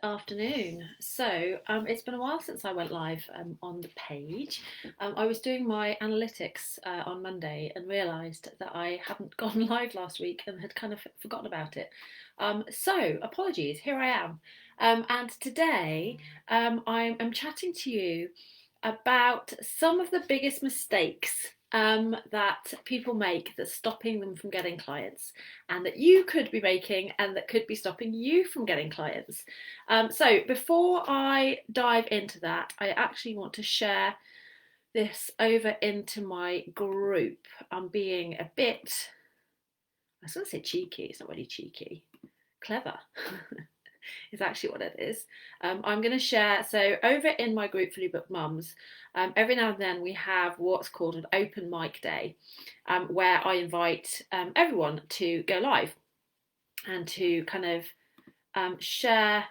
afternoon. It's been a while since I went live on the page. I was doing my analytics on Monday and realised that I hadn't gone live last week and had kind of forgotten about it. Apologies, here I am. And today I'm chatting to you about some of the biggest mistakes that people make that's stopping them from getting clients, and that you could be making, and that could be stopping you from getting clients. Before I dive into that, I actually want to share this over into my group. I'm being a bit, I was going to say cheeky, it's not really cheeky, clever. Is actually what it is. I'm going to share, so over in my group Fully Booked Mums, every now and then we have what's called an open mic day, where I invite everyone to go live and to kind of share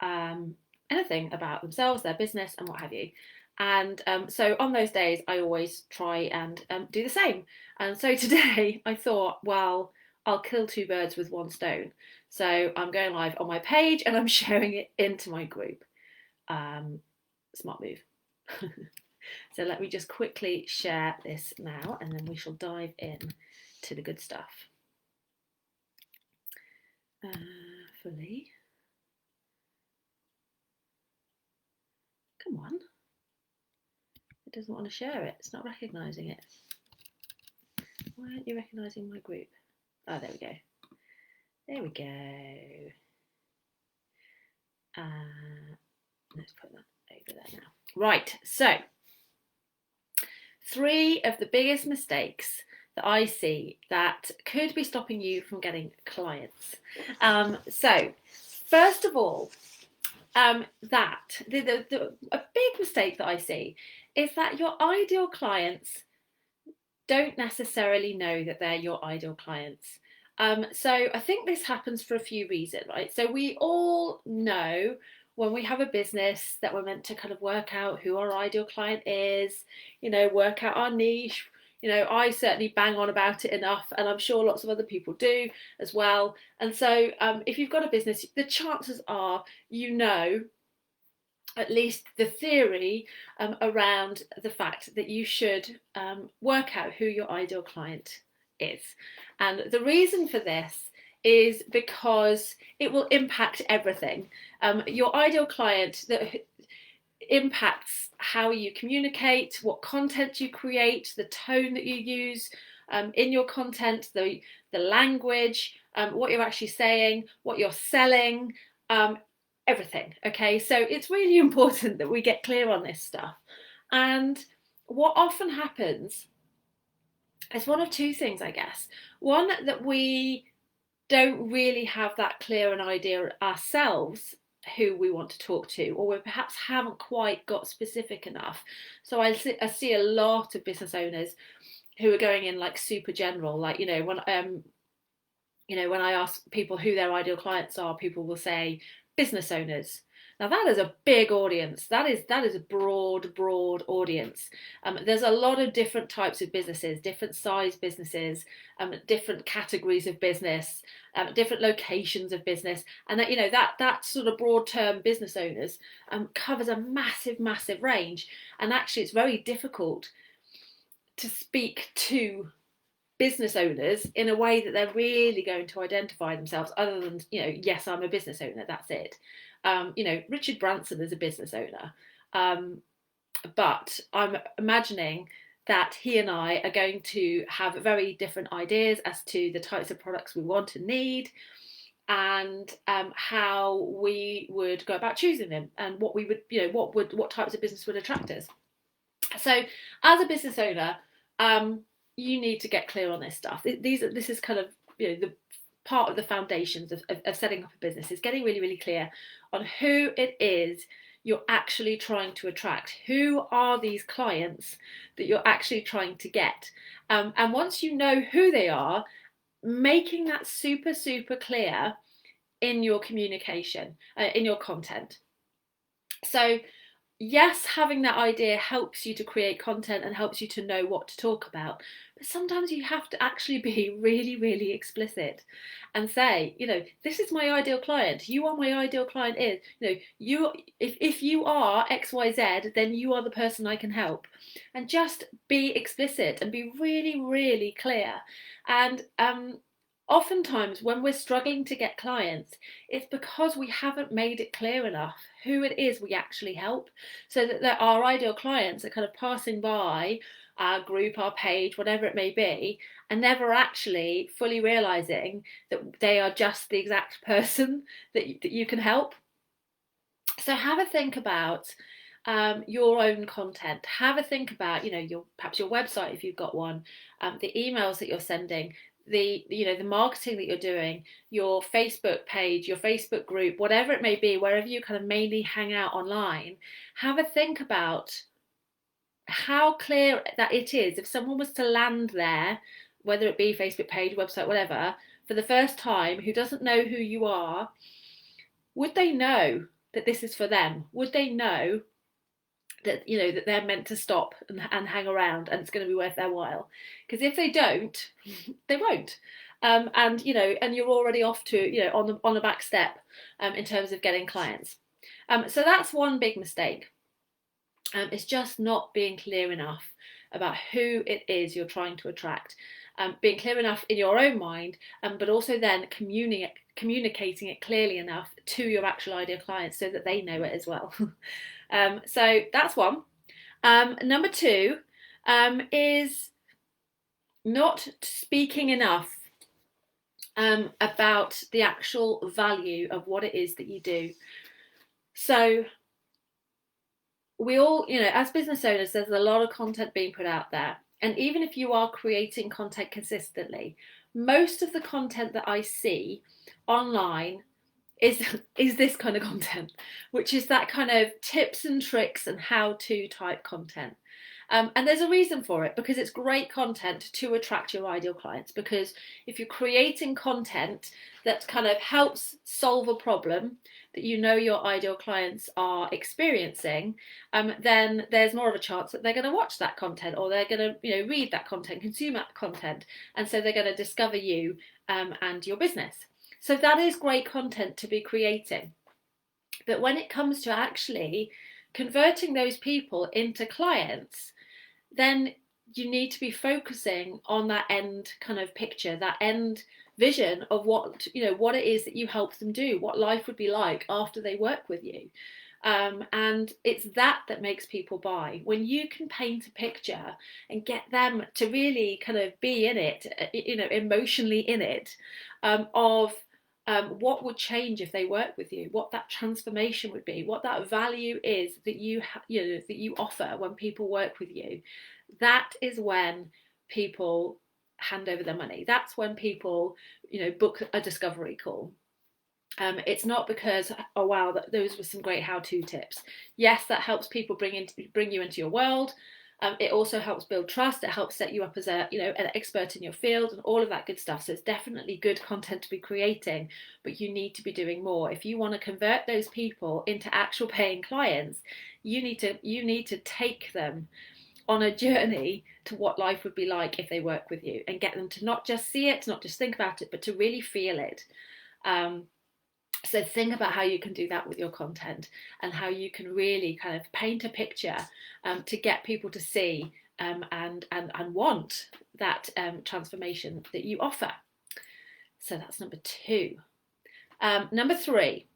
anything about themselves, their business, and what have you. And so on those days, I always try and do the same. And so today I thought, well, I'll kill two birds with one stone. So I'm going live on my page and I'm sharing it into my group. Smart move. So let me just quickly share this now, and then we shall dive in to the good stuff. Fully. Come on. It doesn't want to share it. It's not recognising it. Why aren't you recognising my group? Oh, there we go. There we go. Let's put that over there now. Right, so 3 of the biggest mistakes that I see that could be stopping you from getting clients. First of all, a big mistake that I see is that your ideal clients don't necessarily know that they're your ideal clients. So I think this happens for a few reasons, right? So we all know when we have a business that we're meant to kind of work out who our ideal client is, work out our niche. I certainly bang on about it enough, and I'm sure lots of other people do as well. And so if you've got a business, the chances are at least the theory around the fact that you should work out who your ideal client is. And the reason for this is because it will impact everything. Your ideal client that impacts how you communicate, what content you create, the tone that you use in your content, the language, what you're actually saying, what you're selling, everything. Okay, so it's really important that we get clear on this stuff. And what often happens is one of two things, I guess. One, that we don't really have that clear an idea ourselves who we want to talk to, or we perhaps haven't quite got specific enough. So I see a lot of business owners who are going in like super general, like when I ask people who their ideal clients are, people will say business owners. Now that is a big audience. That is a broad audience. There's a lot of different types of businesses, different size businesses, different categories of business, different locations of business, and that sort of broad term business owners covers a massive range. And actually, it's very difficult to speak to business owners in a way that they're really going to identify themselves, other than yes, I'm a business owner, that's it. Richard Branson is a business owner, but I'm imagining that he and I are going to have very different ideas as to the types of products we want and need, and how we would go about choosing them, and what we would, what types of business would attract us. So as a business owner, you need to get clear on this stuff. This is kind of the part of the foundations of setting up a business, is getting really clear on who it is you're actually trying to attract. Who are these clients that you're actually trying to get? And once you know who they are, making that super clear in your communication, in your content. So yes, having that idea helps you to create content and helps you to know what to talk about. But sometimes you have to actually be really, really explicit and say, this is my ideal client. You are my ideal client is, if you are XYZ, then you are the person I can help. And just be explicit and be really, really clear. And oftentimes when we're struggling to get clients, it's because we haven't made it clear enough who it is we actually help, so that our ideal clients are kind of passing by our group, our page, whatever it may be, and never actually fully realizing that they are just the exact person that you can help. So have a think about your own content. Have a think about, perhaps your website if you've got one, the emails that you're sending, the marketing that you're doing, your Facebook page, your Facebook group, whatever it may be, wherever you kind of mainly hang out online. Have a think about how clear that it is. If someone was to land there, whether it be Facebook page, website, whatever, for the first time, who doesn't know who you are, would they know that this is for them? Would they know that that they're meant to stop and hang around and it's going to be worth their while? Because if they don't, they won't. And you're already off to on the back step in terms of getting clients. So that's one big mistake. It's just not being clear enough about who it is you're trying to attract. Being clear enough in your own mind, but also then communicating it clearly enough to your actual ideal clients so that they know it as well. So that's one. Number two is not speaking enough about the actual value of what it is that you do. So we all, as business owners, there's a lot of content being put out there. And even if you are creating content consistently, most of the content that I see online is this kind of content, which is that kind of tips and tricks and how-to type content. And there's a reason for it, because it's great content to attract your ideal clients. Because if you're creating content that kind of helps solve a problem that your ideal clients are experiencing, then there's more of a chance that they're going to watch that content, or they're going to read that content, consume that content, and so they're going to discover you and your business. So that is great content to be creating. But when it comes to actually converting those people into clients, then you need to be focusing on that end kind of picture, that end vision of what it is that you help them do, what life would be like after they work with you. And it's that makes people buy. When you can paint a picture and get them to really kind of be in it, emotionally in it, of what would change if they work with you, what that transformation would be, what that value is that that you offer when people work with you. That is when people hand over their money. That's when people book a discovery call. It's not because, oh wow, those were some great how-to tips. Yes, that helps people bring you into your world. It also helps build trust. It helps set you up as an expert in your field and all of that good stuff. So it's definitely good content to be creating, but you need to be doing more. If you want to convert those people into actual paying clients, you need to take them on a journey to what life would be like if they work with you, and get them to not just see it, not just think about it, but to really feel it. So think about how you can do that with your content, and how you can really kind of paint a picture to get people to see and want that transformation that you offer. So that's number two. Number three.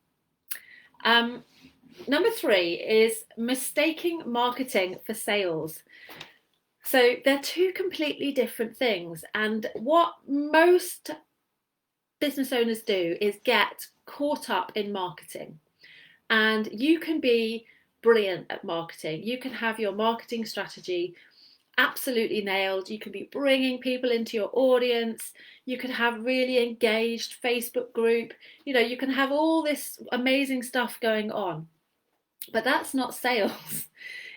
Number three is mistaking marketing for sales. So they're two completely different things. And what most business owners do is get caught up in marketing. And you can be brilliant at marketing. You can have your marketing strategy absolutely nailed. You can be bringing people into your audience. You can have really engaged Facebook group. You can have all this amazing stuff going on. But that's not sales.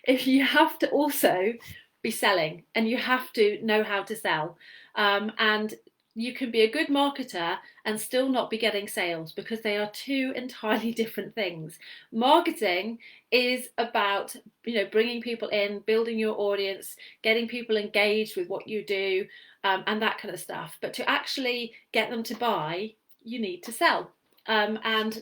If you have to also be selling, and you have to know how to sell. And you can be a good marketer and still not be getting sales, because they are two entirely different things. Marketing is about, bringing people in, building your audience, getting people engaged with what you do, and that kind of stuff. But to actually get them to buy, you need to sell. And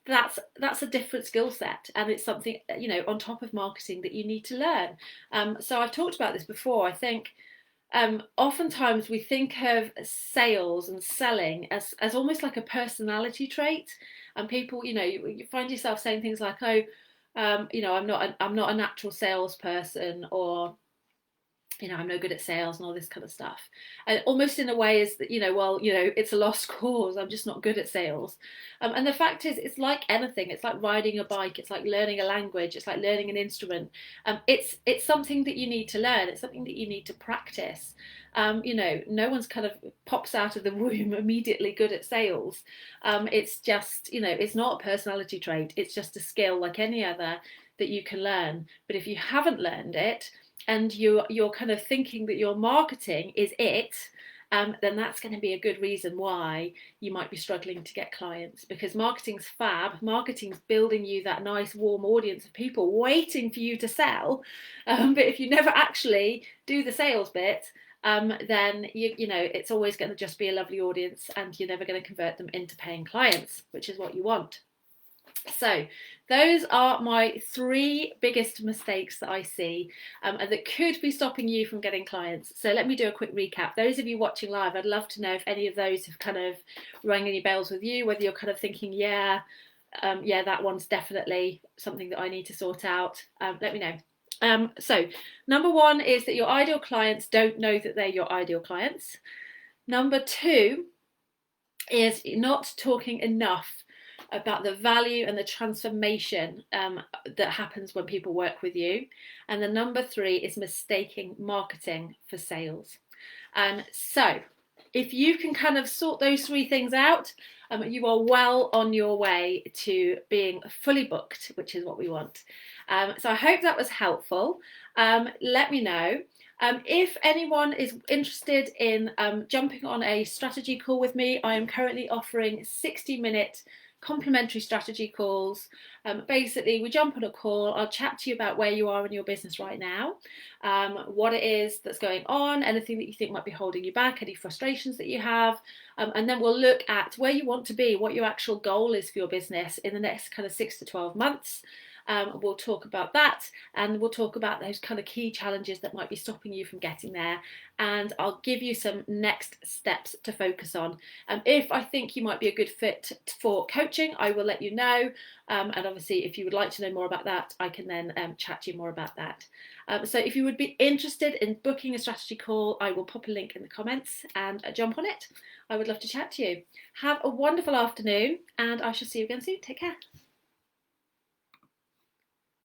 that's a different skill set, and it's something, on top of marketing, that you need to learn. So I've talked about this before. I think oftentimes we think of sales and selling as almost like a personality trait, and people, you find yourself saying things like, oh, I'm not a natural salesperson, or I'm no good at sales, and all this kind of stuff. And almost in a way is that, well, it's a lost cause. I'm just not good at sales. And the fact is, it's like anything. It's like riding a bike. It's like learning a language. It's like learning an instrument. It's something that you need to learn. It's something that you need to practice. No one's kind of pops out of the womb immediately good at sales. It's just, it's not a personality trait. It's just a skill like any other that you can learn. But if you haven't learned it, and you're kind of thinking that your marketing is it, then that's going to be a good reason why you might be struggling to get clients, because marketing's fab. Marketing's building you that nice warm audience of people waiting for you to sell. But if you never actually do the sales bit, then it's always going to just be a lovely audience, and you're never going to convert them into paying clients, which is what you want. So those are my 3 biggest mistakes that I see, and that could be stopping you from getting clients. So let me do a quick recap. Those of you watching live, I'd love to know if any of those have kind of rung any bells with you, whether you're kind of thinking, yeah, that one's definitely something that I need to sort out. Let me know. So number 1 is that your ideal clients don't know that they're your ideal clients. Number 2 is not talking enough about the value and the transformation that happens when people work with you. And the number 3 is mistaking marketing for sales. And so if you can kind of sort those 3 things out, you are well on your way to being fully booked, which is what we want. So I hope that was helpful. Let me know. If anyone is interested in jumping on a strategy call with me, I am currently offering 60-minute complimentary strategy calls. Basically, we jump on a call. I'll chat to you about where you are in your business right now, what it is that's going on, anything that you think might be holding you back, any frustrations that you have, and then we'll look at where you want to be, what your actual goal is for your business in the next kind of 6 to 12 months. We'll talk about that, and we'll talk about those kind of key challenges that might be stopping you from getting there, and I'll give you some next steps to focus on. If I think you might be a good fit for coaching, I will let you know, and obviously if you would like to know more about that, I can then chat to you more about that. So if you would be interested in booking a strategy call, I will pop a link in the comments and jump on it. I would love to chat to you. Have a wonderful afternoon, and I shall see you again soon. Take care.